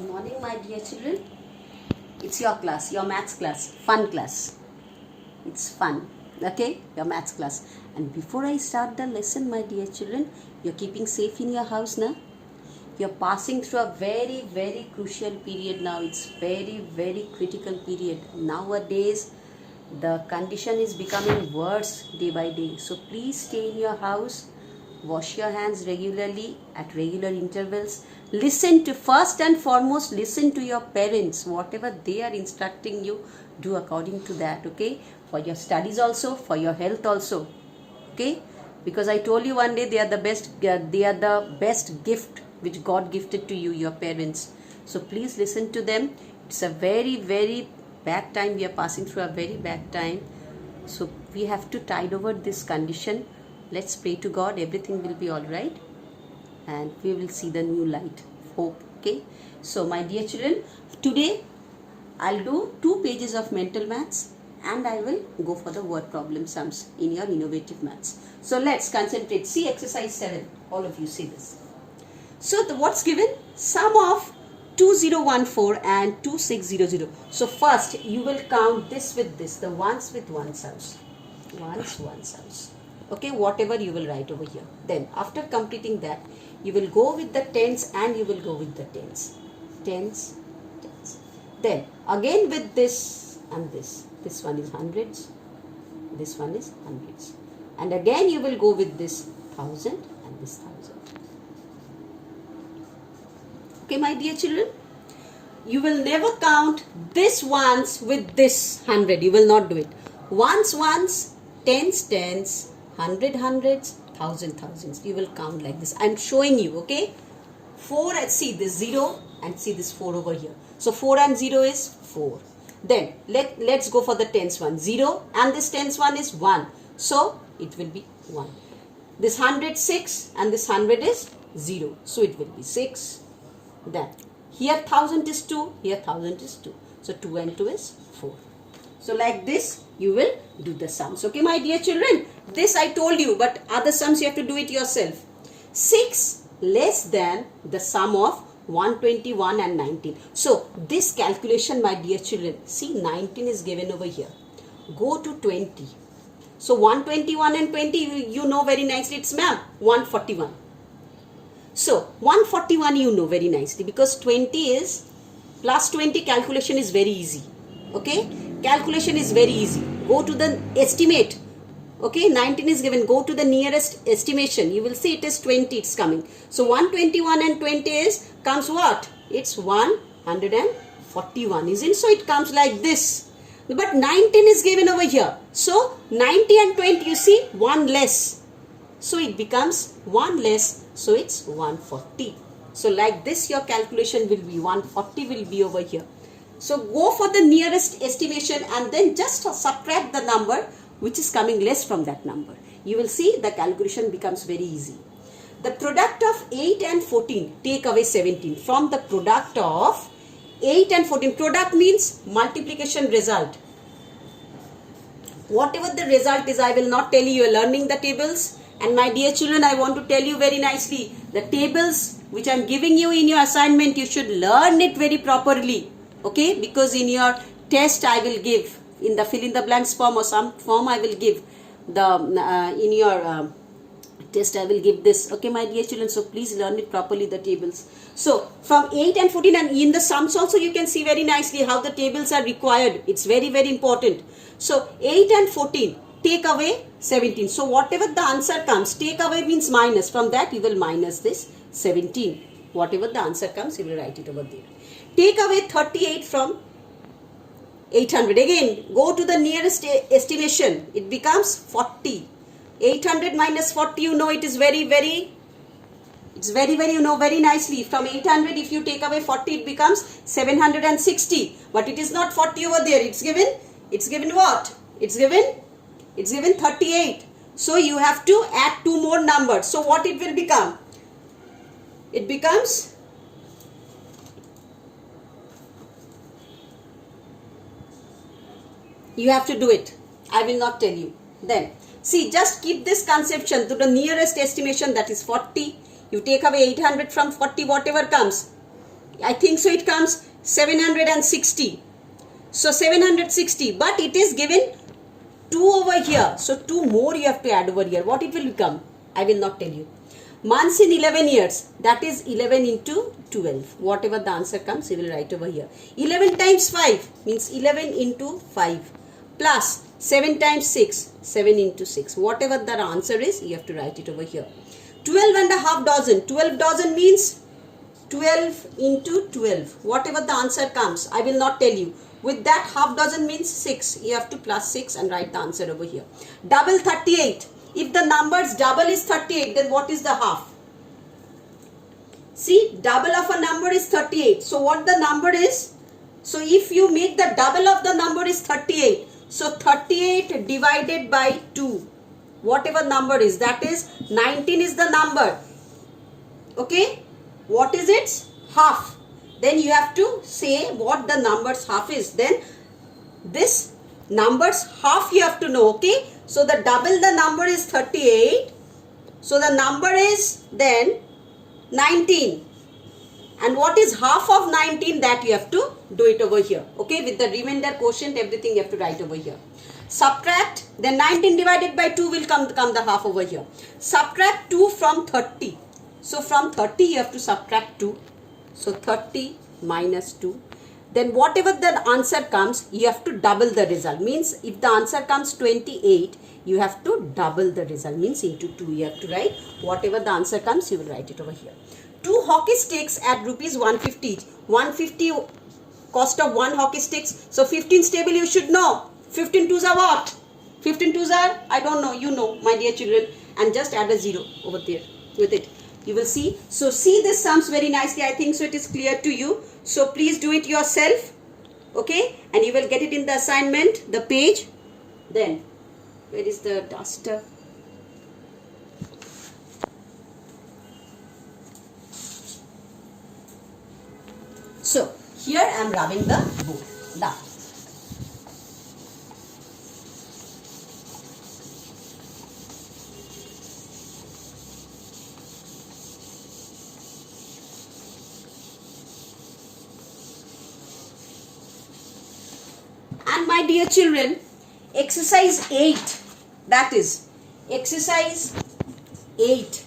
Good morning, my dear children. It's your class, your maths class, fun class. It's fun, okay? Your maths class. And before I start the lesson, my dear children, you're keeping safe in your house now. You're passing through a very, very crucial period now. It's very, very critical period. Nowadays, the condition is becoming worse day by day. So please stay in your house. Wash your hands regularly at regular intervals. Listen to, first and foremost, listen to your parents. Whatever they are instructing you, do according to that, okay? For your studies also, for your health also, okay? Because I told you one day they are the best gift which God gifted to you, your parents. So please listen to them. It's a very, very bad time. We are passing through a very bad time. So we have to tide over this condition. Let's pray to God. Everything will be all right. And we will see the new light. Hope. Okay. So my dear children, today I'll do 2 pages of mental maths and I will go for the word problem sums in your innovative maths. So let's concentrate. See exercise 7. All of you see this. So what's given? Sum of 2014 and 2600. So first you will count this with this. The ones with one sums. Ones, one sums. Okay, whatever you will write over here. Then after completing that, you will go with the tens and you will go with the tens. Tens, tens. Then again with this and this. This one is hundreds. This one is hundreds. And again you will go with this 1000 and this 1000. Okay, my dear children. You will never count this ones with this 100. You will not do it. Ones, ones, tens, tens. 100 hundreds, 1000 thousands. You will count like this. I am showing you, okay? 4 and see this 0 and see this 4 over here. So 4 and 0 is 4. Then let's go for the tens one. 0 and this tens one is 1. So it will be 1. This 100 6 and this 100 is 0. So it will be 6. Then here 1000 is 2. Here 1000 is 2. So 2 and 2 is 4. So like this you will do the sums. Okay, my dear children. This I told you, but other sums you have to do it yourself. 6 less than the sum of 121 and 19. So this calculation, my dear children, see 19 is given over here. Go to 20. So 121 and 20 you know very nicely. It's ma'am 141. So 141 you know very nicely because 20 is plus 20. Calculation is very easy. Okay, calculation is very easy. Go to the estimate. Okay, 19 is given. Go to the nearest estimation. You will see it is 20. It's coming. So 121 and 20 comes what? It's 141. Isn't so? It comes like this. But 19 is given over here. So 90 and 20 you see 1 less. So it becomes 1 less. So it's 140. So like this your calculation will be 140 will be over here. So go for the nearest estimation and then just subtract the number which is coming less from that number. You will see the calculation becomes very easy. The product of 8 and 14, take away 17. From the product of 8 and 14, product means multiplication result. Whatever the result is, I will not tell you. You are learning the tables. And my dear children, I want to tell you very nicely, the tables which I am giving you in your assignment, you should learn it very properly. Okay, because in your test I will give in the fill in the blanks form or some form I will give the in your test I will give this. Okay, my dear children, so please learn it properly the tables. So from 8 and 14 and in the sums also you can see very nicely how the tables are required. It's very, very important. So 8 and 14 take away 17. So whatever the answer comes, take away means minus. From that you will minus this 17. Whatever the answer comes you will write it over there. Take away 38 from 800. Again, go to the nearest estimation. It becomes 40. 800 minus 40, you know it is very, very, you know very nicely. From 800, if you take away 40, it becomes 760. But it is not 40 over there. It's given what? It's given 38. So you have to add 2 more numbers. So what it will become? It becomes... You have to do it. I will not tell you. Then, see, just keep this conception to the nearest estimation, that is 40. You take away 800 from 40, whatever comes. I think so it comes 760. So 760, but it is given 2 over here. So 2 more you have to add over here. What it will become? I will not tell you. Months in 11 years. That is 11 into 12. Whatever the answer comes, you will write over here. 11 times 5 means 11 into 5. Plus 7 times 6. 7 into 6. Whatever the answer is, you have to write it over here. 12 and a half dozen. 12 dozen means 12 into 12. Whatever the answer comes, I will not tell you. With that, half dozen means 6. You have to plus 6 and write the answer over here. Double 38. If the numbers double is 38, then what is the half? See, double of a number is 38. So what the number is? So if you make the double of the number is 38. So 38 divided by 2. Whatever number is, that is 19 is the number. Okay? What is its half? Then you have to say what the number's half is. Then this number's half you have to know. Okay? So the double the number is 38. So the number is then 19. And what is half of 19? That you have to do it over here. Okay? With the remainder quotient, everything you have to write over here. Subtract. Then 19 divided by 2 will come the half over here. Subtract 2 from 30. So from 30 you have to subtract 2. So 30 minus 2. Then whatever the answer comes, you have to double the result. Means if the answer comes 28, you have to double the result. Means into 2 you have to write. Whatever the answer comes, you will write it over here. 2 hockey sticks at rupees 150 each. 150 cost of 1 hockey sticks. So 15 table you should know. 15 twos are what? 15 twos are? I don't know. You know, my dear children. And just add a 0 over there with it. You will see. So see this sums very nicely. I think so it is clear to you. So please do it yourself. Okay. And you will get it in the assignment, the page. Then, where is the duster? So, here I am rubbing the board. Done. And my dear children, exercise 8, that is exercise 8.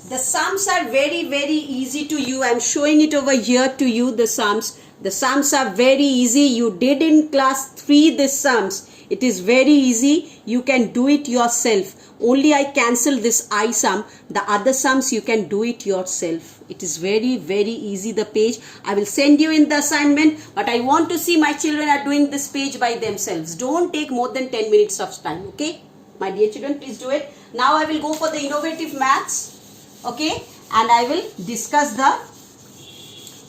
The sums are very, very easy to you. I am showing it over here to you, the sums. The sums are very easy. You did in class 3 the sums. It is very easy. You can do it yourself. Only I cancel this I sum. The other sums you can do it yourself. It is very, very easy, the page. I will send you in the assignment. But I want to see my children are doing this page by themselves. Don't take more than 10 minutes of time. Okay? My dear children, please do it. Now I will go for the innovative maths. Okay? And I will discuss the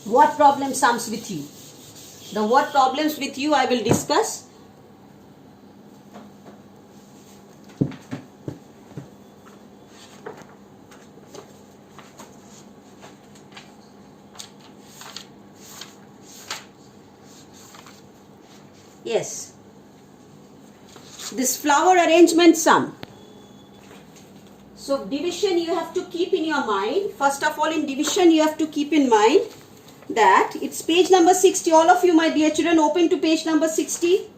word problem sums with you. The word problems with you I will discuss. Yes. This flower arrangement sum. So division you have to keep in your mind. First of all, in division you have to keep in mind that it's page number 60. All of you, my dear children, open to page number 60.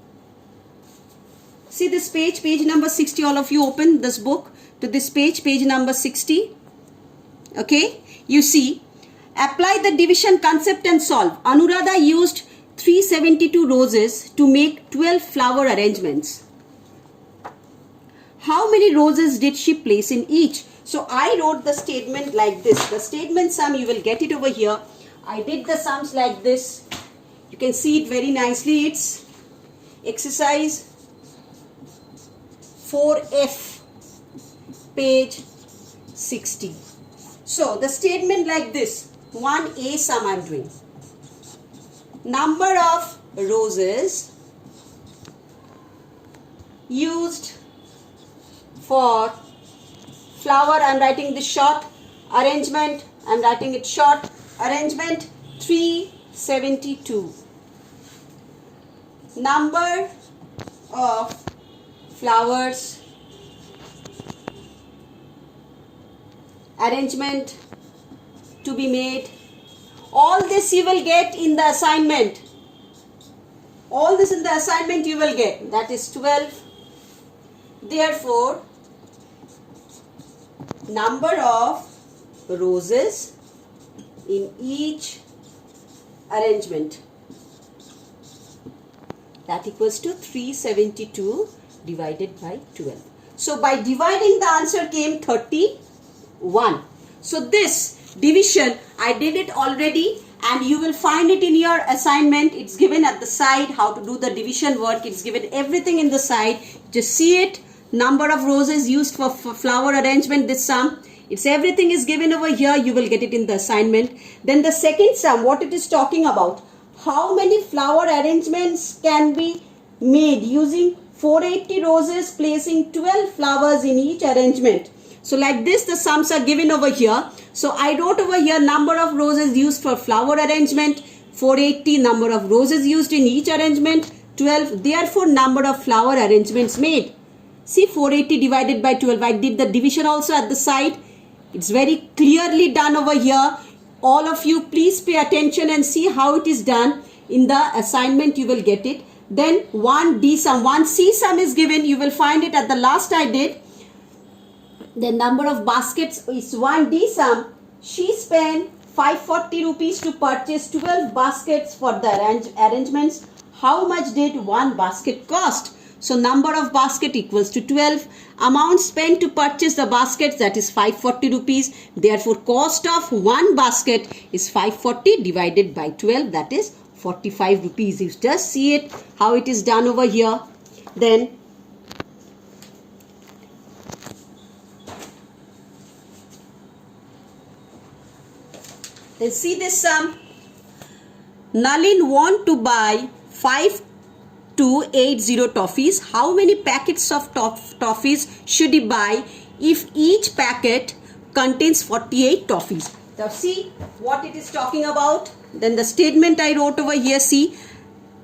See this page, page number 60. All of you open this book to this page, page number 60. Okay. You see, apply the division concept and solve. Anuradha used 372 roses to make 12 flower arrangements. How many roses did she place in each? So I wrote the statement like this. The statement sum, you will get it over here. I did the sums like this. You can see it very nicely. It's exercise 4F, page 60. So the statement like this. 1A sum I am doing. Number of roses used for flower, I am writing this short. Arrangement, I am writing it short. Arrangement 372. Number of flowers, arrangement to be made All this you will get in the assignment. All this in the assignment you will get. That is 12. Therefore, number of roses in each arrangement, that equals to 372 divided by 12. So by dividing, the answer came 31. So this division I did it already, and you will find it in your assignment. It's given at the side how to do the division work. It's given everything in the side. Just see it. Number of roses used for flower arrangement, this sum. It's everything is given over here. You will get it in the assignment. Then the second sum, what it is talking about, how many flower arrangements can be made using 480 roses, placing 12 flowers in each arrangement. So like this, the sums are given over here. So I wrote over here number of roses used for flower arrangement, 480, number of roses used in each arrangement, 12. Therefore, number of flower arrangements made. See, 480 divided by 12. I did the division also at the side. It's very clearly done over here. All of you, please pay attention and see how it is done. In the assignment, you will get it. Then 1D sum, 1C sum is given. You will find it at the last I did. The number of baskets is 1D sum. She spent 540 rupees to purchase 12 baskets for the arrangements. How much did one basket cost? So number of basket equals to 12. Amount spent to purchase the baskets, that is 540 rupees. Therefore, cost of one basket is 540 divided by 12, that is 45 rupees. You just see it, how it is done over here. Then see this sum. Nalin want to buy 5280 toffees. How many packets of toffees should he buy if each packet contains 48 toffees? Now see what it is talking about. Then the statement I wrote over here, see,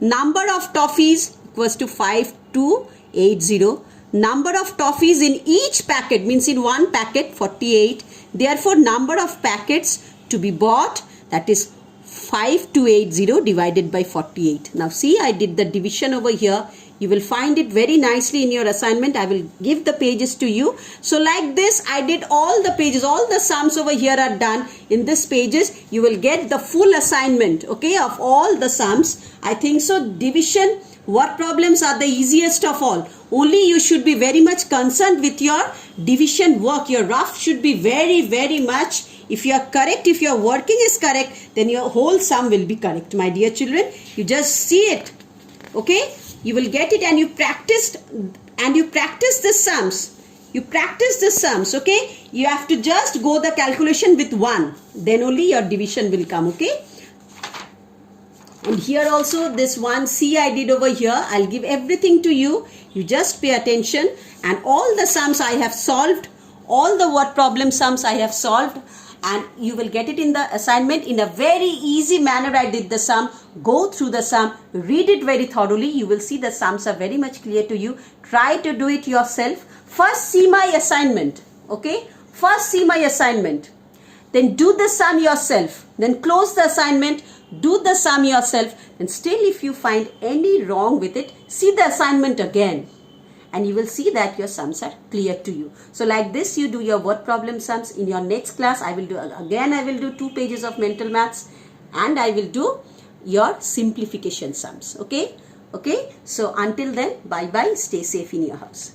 number of toffees equals to 5280. Number of toffees in each packet means in one packet 48. Therefore, number of packets to be bought, that is 5280 divided by 48. Now see, I did the division over here. You will find it very nicely in your assignment. I will give the pages to you. So like this, I did all the pages. All the sums over here are done in this pages. You will get the full assignment, okay, of all the sums. I think so. Division word problems are the easiest of all. Only you should be very much concerned with your division work. Your rough should be very, very much. If you are correct, if your working is correct, then your whole sum will be correct, my dear children. You just see it, okay? You will get it, and you practice the sums. You practice the sums, okay? You have to just go the calculation with 1. Then only your division will come, okay? And here also this 1C I did over here. I'll give everything to you. You just pay attention. And all the sums I have solved. All the word problem sums I have solved. And you will get it in the assignment in a very easy manner. I did the sum. Go through the sum. Read it very thoroughly. You will see the sums are very much clear to you. Try to do it yourself. First see my assignment. Okay. First see my assignment. Then do the sum yourself. Then close the assignment. Do the sum yourself. And still if you find any wrong with it, see the assignment again. And you will see that your sums are clear to you. So like this, you do your word problem sums. In your next class, I will do 2 pages of mental maths, and I will do your simplification sums. Okay. So until then, bye bye. Stay safe in your house.